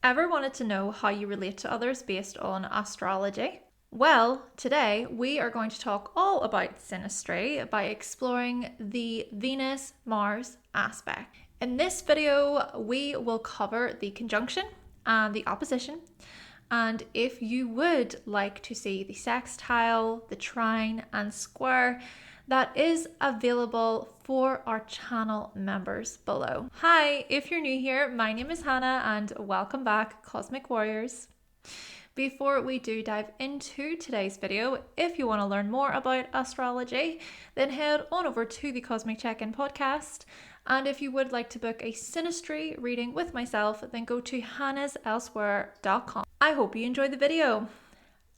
Ever wanted to know how you relate to others based on astrology? Well, today we are going to talk all about synastry by exploring the Venus-Mars aspect. In this video, we will cover the conjunction and the opposition. And if you would like to see the sextile, the trine, and square, that is available for our channel members below. Hi, if you're new here, my name is Hannah and welcome back, Cosmic Warriors. Before we do dive into today's video, if you want to learn more about astrology, then head on over to the Cosmic Check-In podcast. And if you would like to book a synastry reading with myself, then go to hannahselsewhere.com. I hope you enjoy the video.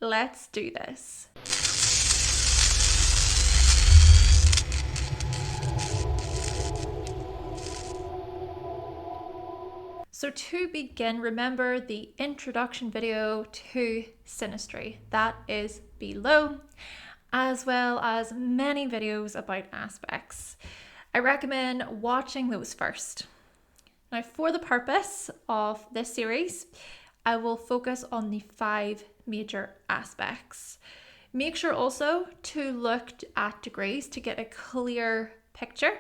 Let's do this. So to begin, remember the introduction video to synastry. That is below, as well as many videos about aspects. I recommend watching those first. Now, for the purpose of this series, I will focus on the 5 major aspects. Make sure also to look at degrees to get a clear picture.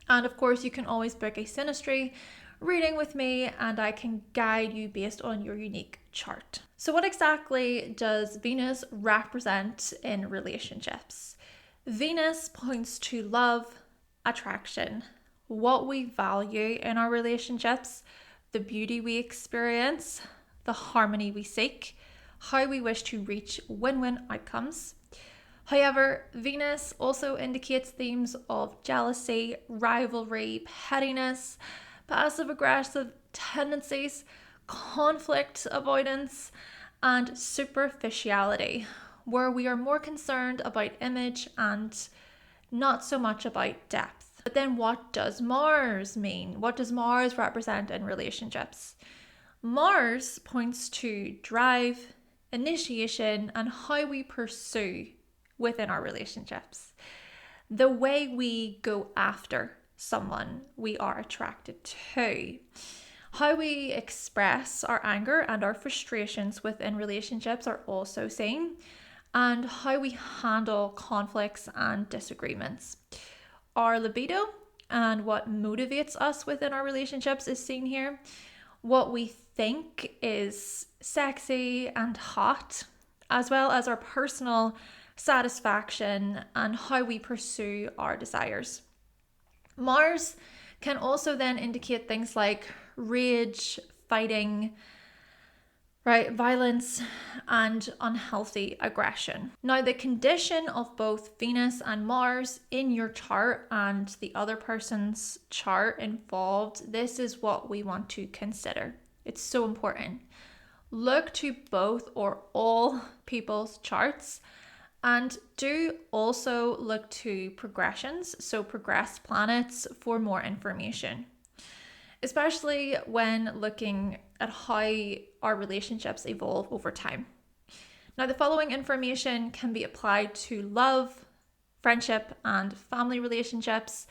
And of course, you can always book a synastry reading with me and I can guide you based on your unique chart. So what exactly does Venus represent in relationships? Venus points to love, attraction, what we value in our relationships, the beauty we experience, the harmony we seek, how we wish to reach win-win outcomes. However, Venus also indicates themes of jealousy, rivalry, pettiness, passive-aggressive tendencies, conflict avoidance, and superficiality, where we are more concerned about image and not so much about depth. But then what does Mars mean? What does Mars represent in relationships? Mars points to drive, initiation, and how we pursue within our relationships. The way we go after someone we are attracted to, how we express our anger and our frustrations within relationships are also seen, and how we handle conflicts and disagreements. Our libido and what motivates us within our relationships is seen here. What we think is sexy and hot, as well as our personal satisfaction and how we pursue our desires. Mars can also then indicate things like rage, fighting, right, violence, and unhealthy aggression. Now, the condition of both Venus and Mars in your chart and the other person's chart involved, this is what we want to consider. It's so important. Look to both or all people's charts. And do also look to progressions, so progressed planets, for more information, especially when looking at how our relationships evolve over time. Now, the following information can be applied to love, friendship, and family relationships.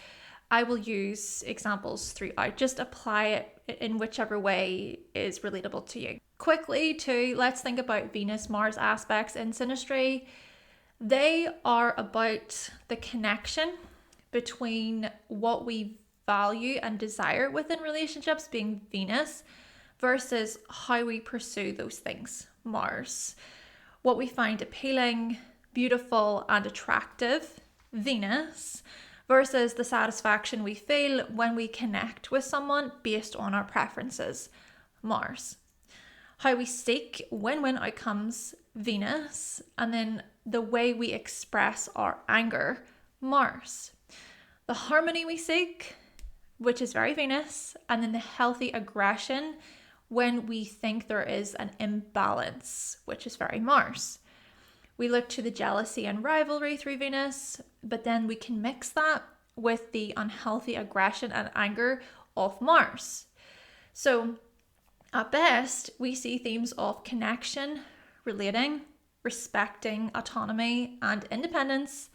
I will use examples throughout. Just apply it in whichever way is relatable to you. Quickly, too, let's think about Venus-Mars aspects in synastry. They are about the connection between what we value and desire within relationships, being Venus, versus how we pursue those things, Mars. What we find appealing, beautiful, and attractive, Venus, versus the satisfaction we feel when we connect with someone based on our preferences, Mars. How we seek win-win outcomes, Venus, and then the way we express our anger, Mars. The harmony we seek, which is very Venus, and then the healthy aggression when we think there is an imbalance, which is very Mars. We look to the jealousy and rivalry through Venus, but then we can mix that with the unhealthy aggression and anger of Mars. So at best, we see themes of connection, relating, respecting autonomy and independence.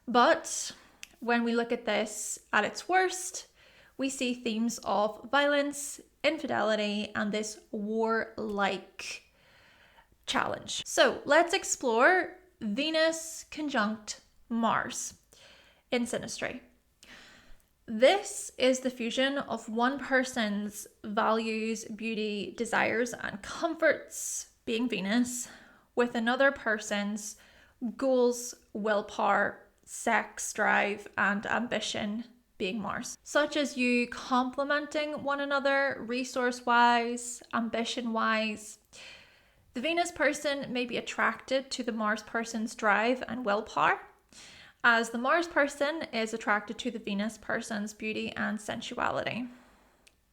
But when we look at this at its worst, we see themes of violence, infidelity, and this warlike challenge. So let's explore Venus conjunct Mars in Synastry. This is the fusion of one person's values, beauty, desires, and comforts, being Venus, with another person's goals, willpower, sex drive, and ambition, being Mars. Such as you complementing one another resource-wise, ambition-wise. The Venus person may be attracted to the Mars person's drive and willpower, as the Mars person is attracted to the Venus person's beauty and sensuality.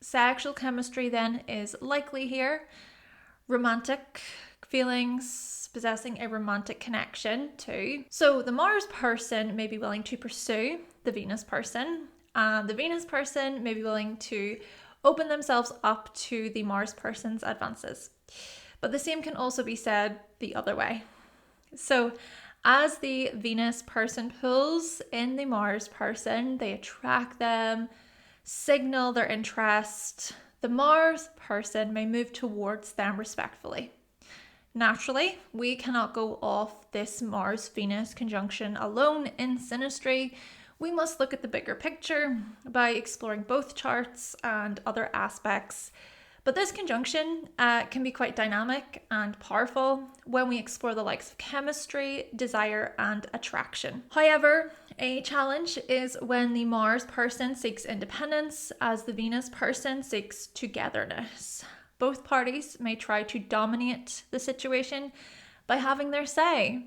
Sexual chemistry then is likely here. Romantic feelings, possessing a romantic connection too. So the Mars person may be willing to pursue the Venus person, and the Venus person may be willing to open themselves up to the Mars person's advances. But the same can also be said the other way. So as the Venus person pulls in the Mars person, they attract them, signal their interest. The Mars person may move towards them respectfully. Naturally, we cannot go off this Mars-Venus conjunction alone in Synastry. We must look at the bigger picture by exploring both charts and other aspects. But this conjunction can be quite dynamic and powerful when we explore the likes of chemistry, desire, and attraction. However, a challenge is when the Mars person seeks independence as the Venus person seeks togetherness. Both parties may try to dominate the situation by having their say.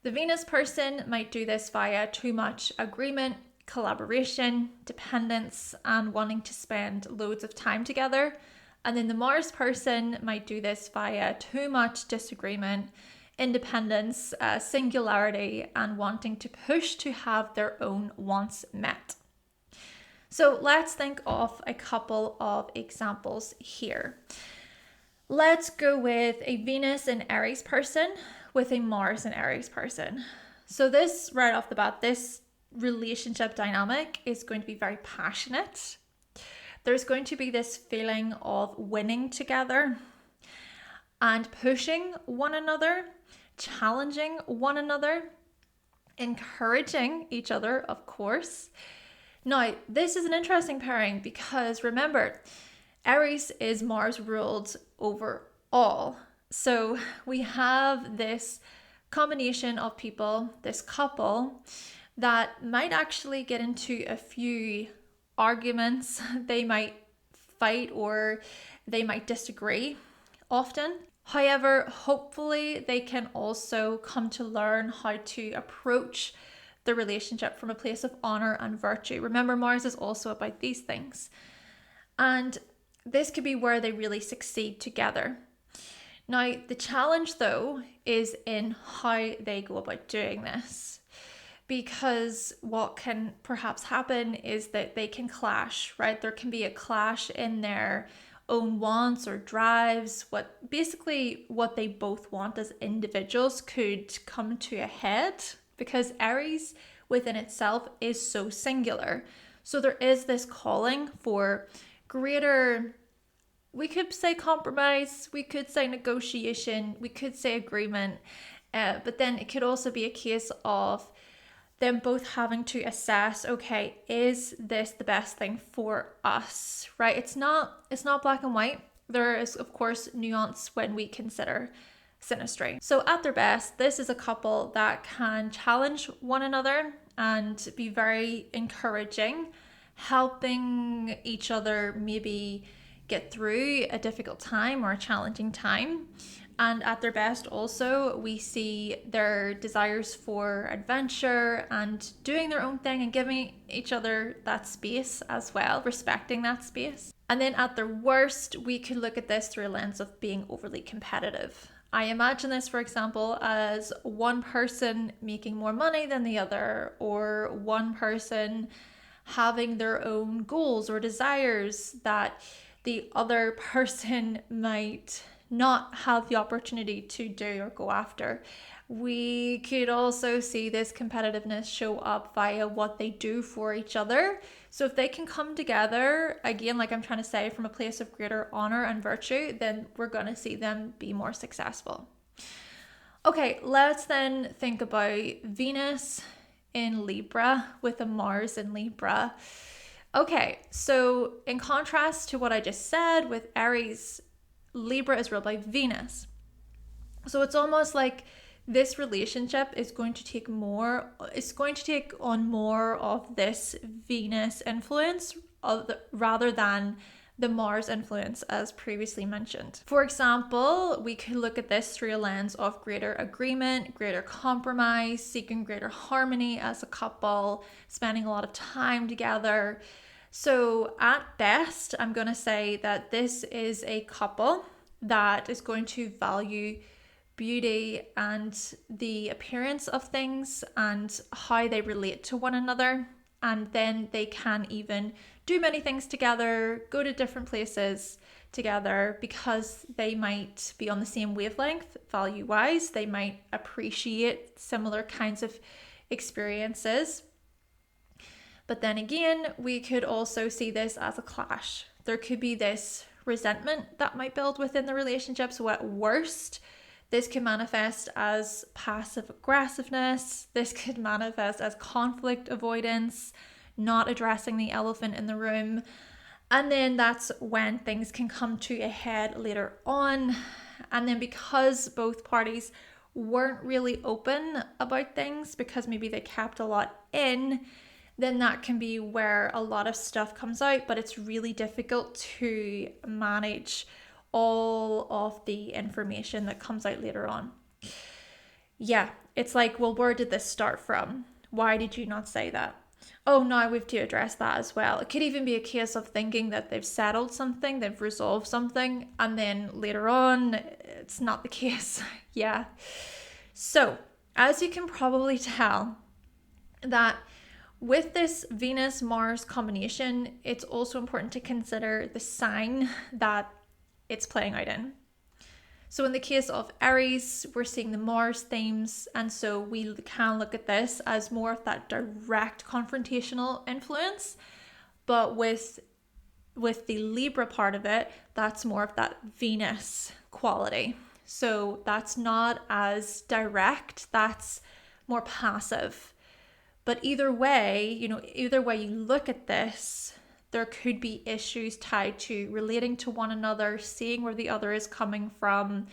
The Venus person might do this via too much agreement, collaboration, dependence, and wanting to spend loads of time together. And then the Mars person might do this via too much disagreement, independence, singularity, and wanting to push to have their own wants met. So let's think of a couple of examples here. Let's go with a Venus and Aries person with a Mars and Aries person. So this, right off the bat, this relationship dynamic is going to be very passionate. There's going to be this feeling of winning together and pushing one another, challenging one another, encouraging each other, of course. Now, this is an interesting pairing because remember, Aries is Mars ruled over all. So we have this combination of people, this couple, that might actually get into a few arguments. They might fight or they might disagree often. However, hopefully they can also come to learn how to approach the relationship from a place of honor and virtue. Remember, Mars is also about these things. And this could be where they really succeed together. Now, the challenge though is in how they go about doing this. Because what can perhaps happen is that they can clash, right? There can be a clash in their own wants or drives. What they both want as individuals could come to a head because Aries within itself is so singular. So there is this calling for greater, we could say compromise, we could say negotiation, we could say agreement, but then it could also be a case of them both having to assess, okay, is this the best thing for us, right? It's not black and white. There is, of course, nuance when we consider Synastry. So at their best, this is a couple that can challenge one another and be very encouraging, helping each other maybe get through a difficult time or a challenging time. And at their best also, we see their desires for adventure and doing their own thing and giving each other that space as well, respecting that space. And then at their worst, we could look at this through a lens of being overly competitive. I imagine this, for example, as one person making more money than the other, or one person having their own goals or desires that the other person might not have the opportunity to do or go after. We could also see this competitiveness show up via what they do for each other. So if they can come together, again, like I'm trying to say, from a place of greater honor and virtue, then we're going to see them be more successful. Okay, let's then think about Venus in Libra with a Mars in Libra. Okay, so in contrast to what I just said with Aries, Libra is ruled by Venus. So it's almost like this relationship is going to take on more of this Venus influence rather than the Mars influence as previously mentioned. For example, we could look at this through a lens of greater agreement, greater compromise, seeking greater harmony as a couple, spending a lot of time together. So at best, I'm going to say that this is a couple that is going to value beauty and the appearance of things and how they relate to one another. And then they can even do many things together, go to different places together because they might be on the same wavelength value-wise. They might appreciate similar kinds of experiences. But then again, we could also see this as a clash. There could be this resentment that might build within the relationship. So at worst, this could manifest as passive aggressiveness. This could manifest as conflict avoidance, not addressing the elephant in the room. And then that's when things can come to a head later on. And then because both parties weren't really open about things, because maybe they kept a lot in, then that can be where a lot of stuff comes out, but it's really difficult to manage all of the information that comes out later on. Yeah, it's like, well, where did this start from? Why did you not say that? Oh, now we have to address that as well. It could even be a case of thinking that they've settled something, they've resolved something, and then later on, it's not the case. Yeah. So, as you can probably tell, that with this Venus-Mars combination, it's also important to consider the sign that it's playing out in. So in the case of Aries, we're seeing the Mars themes, and so we can look at this as more of that direct confrontational influence. But with the Libra part of it, that's more of that Venus quality. So that's not as direct, that's more passive. But either way you look at this, there could be issues tied to relating to one another, seeing where the other is coming from,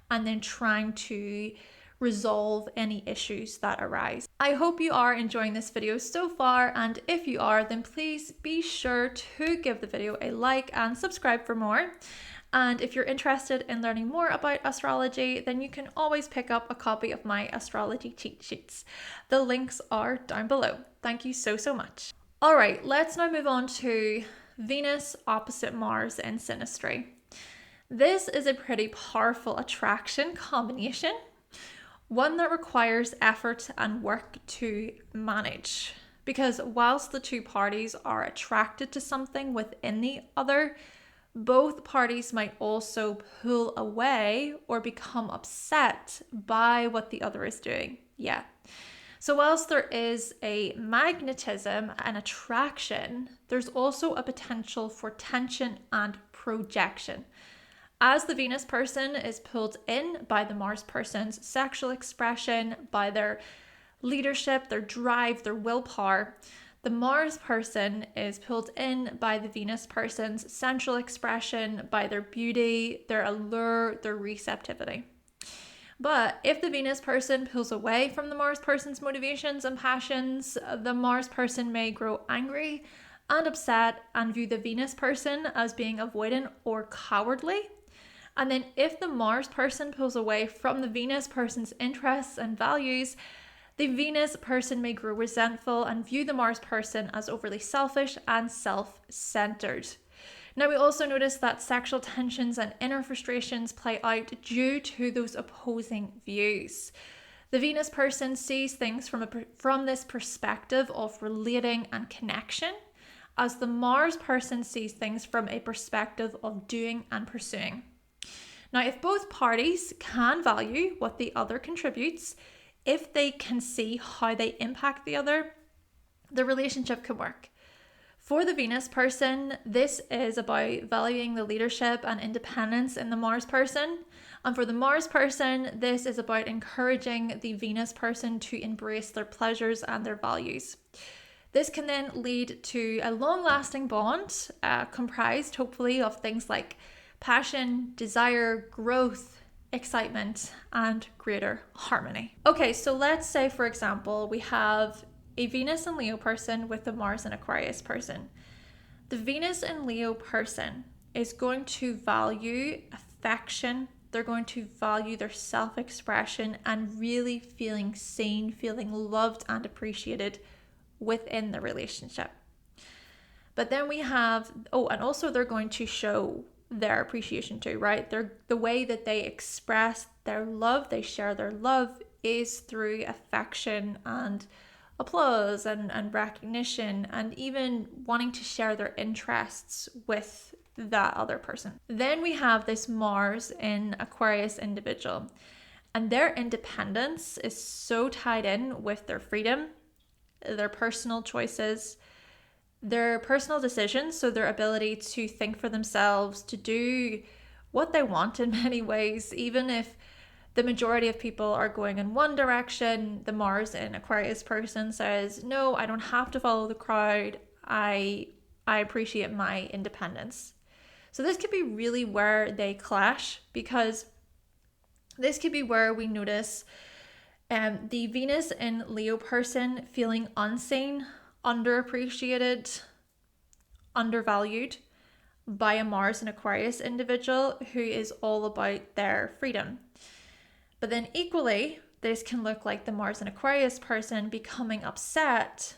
and then trying to resolve any issues that arise. I hope you are enjoying this video so far, and if you are, then please be sure to give the video a like and subscribe for more. And if you're interested in learning more about astrology, then you can always pick up a copy of my astrology cheat sheets. The links are down below. Thank you so much. All right, let's now move on to Venus opposite Mars in Synastry. This is a pretty powerful attraction combination, one that requires effort and work to manage. Because whilst the two parties are attracted to something within the other, both parties might also pull away or become upset by what the other is doing. Yeah. So whilst there is a magnetism and attraction, there's also a potential for tension and projection. As the Venus person is pulled in by the Mars person's sexual expression, by their leadership, their drive, their willpower, the Mars person is pulled in by the Venus person's sensual expression, by their beauty, their allure, their receptivity. But if the Venus person pulls away from the Mars person's motivations and passions, the Mars person may grow angry and upset and view the Venus person as being avoidant or cowardly. And then if the Mars person pulls away from the Venus person's interests and values, the Venus person may grow resentful and view the Mars person as overly selfish and self-centered. Now, we also notice that sexual tensions and inner frustrations play out due to those opposing views. The Venus person sees things from this perspective of relating and connection, as the Mars person sees things from a perspective of doing and pursuing. Now, if both parties can value what the other contributes, if they can see how they impact the other, the relationship can work. For the Venus person, this is about valuing the leadership and independence in the Mars person. And for the Mars person, this is about encouraging the Venus person to embrace their pleasures and their values. This can then lead to a long-lasting bond, comprised hopefully of things like passion, desire, growth, excitement, and greater harmony. Okay, so let's say, for example, we have a Venus and Leo person with the Mars and Aquarius person. The Venus and Leo person is going to value affection. They're going to value their self-expression and really feeling seen, feeling loved and appreciated within the relationship. But then we have, and also they're going to show their appreciation too, right? The way that they express their love, they share their love, is through affection and applause and recognition, and even wanting to share their interests with that other person. Then we have this Mars in Aquarius individual, and their independence is so tied in with their freedom, their personal choices, their personal decisions, so their ability to think for themselves, to do what they want in many ways. Even if the majority of people are going in one direction, the Mars in Aquarius person says, no, I don't have to follow the crowd. I appreciate my independence. So this could be really where they clash, because this could be where we notice the Venus in Leo person feeling unseen, underappreciated, undervalued by a Mars and Aquarius individual who is all about their freedom. But then equally, this can look like the Mars and Aquarius person becoming upset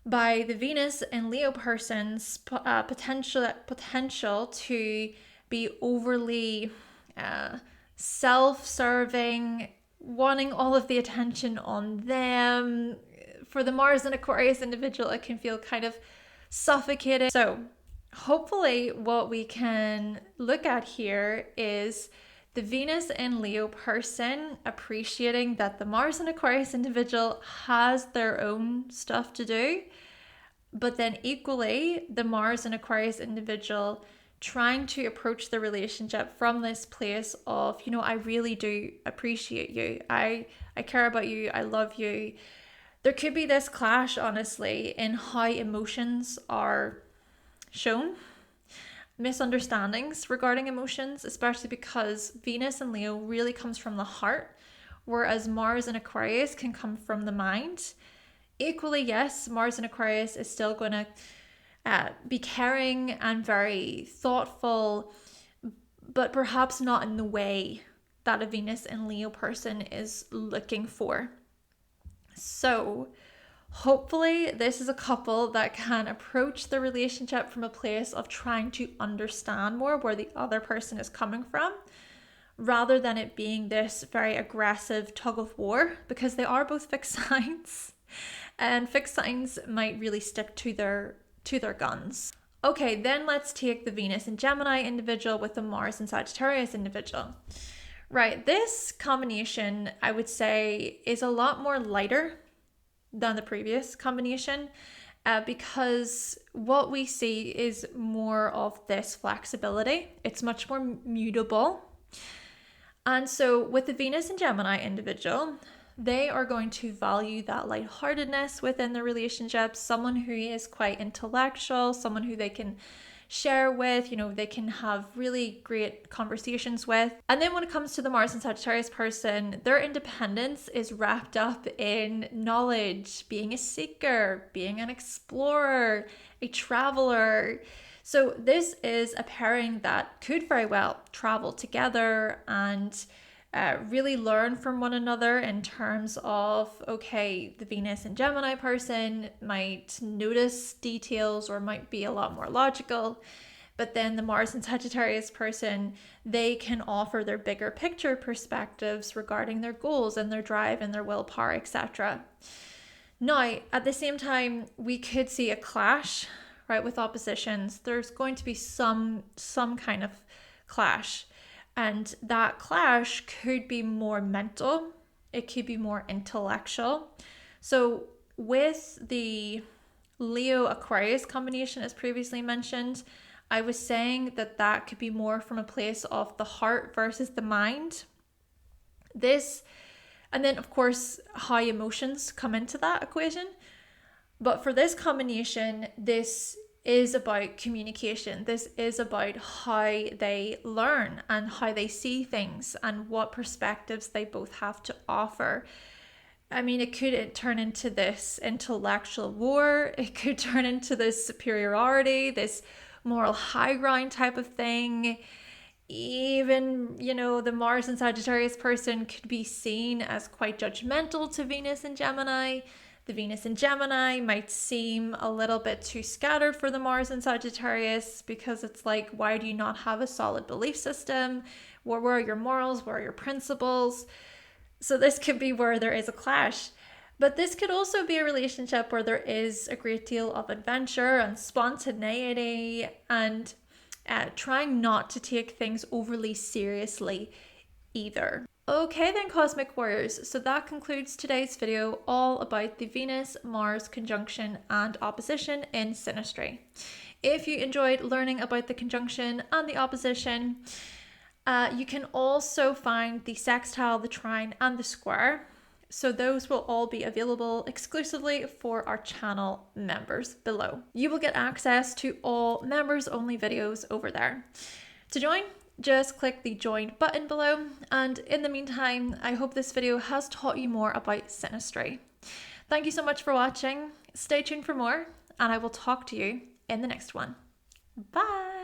by the Venus and Leo person's potential to be overly self-serving, wanting all of the attention on them. For the Mars and Aquarius individual, it can feel kind of suffocating. So hopefully what we can look at here is the Venus and Leo person appreciating that the Mars and Aquarius individual has their own stuff to do, but then equally the Mars and Aquarius individual trying to approach the relationship from this place of, I really do appreciate you. I care about you. I love you. There could be this clash, honestly, in how emotions are shown. Misunderstandings regarding emotions, especially because Venus and Leo really comes from the heart, whereas Mars and Aquarius can come from the mind. Equally, yes, Mars and Aquarius is still going to be caring and very thoughtful, but perhaps not in the way that a Venus and Leo person is looking for. So hopefully this is a couple that can approach the relationship from a place of trying to understand more where the other person is coming from, rather than it being this very aggressive tug of war, because they are both fixed signs, and fixed signs might really stick to their guns. Okay, then let's take the Venus and Gemini individual with the Mars and Sagittarius individual. Right, this combination, I would say, is a lot more lighter than the previous combination, because what we see is more of this flexibility. It's much more mutable. And so with the Venus and Gemini individual, they are going to value that lightheartedness within the relationship, someone who is quite intellectual, someone who they can share with, they can have really great conversations with. And then when it comes to the Mars and Sagittarius person, their independence is wrapped up in knowledge, being a seeker, being an explorer, a traveler. So this is a pairing that could very well travel together and really learn from one another in terms of, okay, the Venus and Gemini person might notice details or might be a lot more logical, but then the Mars and Sagittarius person, they can offer their bigger picture perspectives regarding their goals and their drive and their willpower, etc. Now, at the same time, we could see a clash, right, with oppositions. There's going to be some kind of clash. And that clash could be more mental, it could be more intellectual. So with the Leo Aquarius combination, as previously mentioned, I was saying that that could be more from a place of the heart versus the mind. And then of course how emotions come into that equation. But for this combination, this is about communication. This is about how they learn and how they see things and what perspectives they both have to offer. I mean, it could turn into this intellectual war. It could turn into this superiority, this moral high ground type of thing. Even, the Mars and Sagittarius person could be seen as quite judgmental to Venus and Gemini. The Venus in Gemini might seem a little bit too scattered for the Mars in Sagittarius, because it's like, why do you not have a solid belief system? Where are your morals? Where are your principles? So this could be where there is a clash. But this could also be a relationship where there is a great deal of adventure and spontaneity and trying not to take things overly seriously either. Okay then, Cosmic Warriors, so that concludes today's video all about the Venus-Mars conjunction and opposition in Synastry. If you enjoyed learning about the conjunction and the opposition, you can also find the sextile, the trine, and the square. So those will all be available exclusively for our channel members below. You will get access to all members only videos over there. To join, just click the join button below. And in the meantime, I hope this video has taught you more about Synastry. Thank you so much for watching. Stay tuned for more, and I will talk to you in the next one. Bye.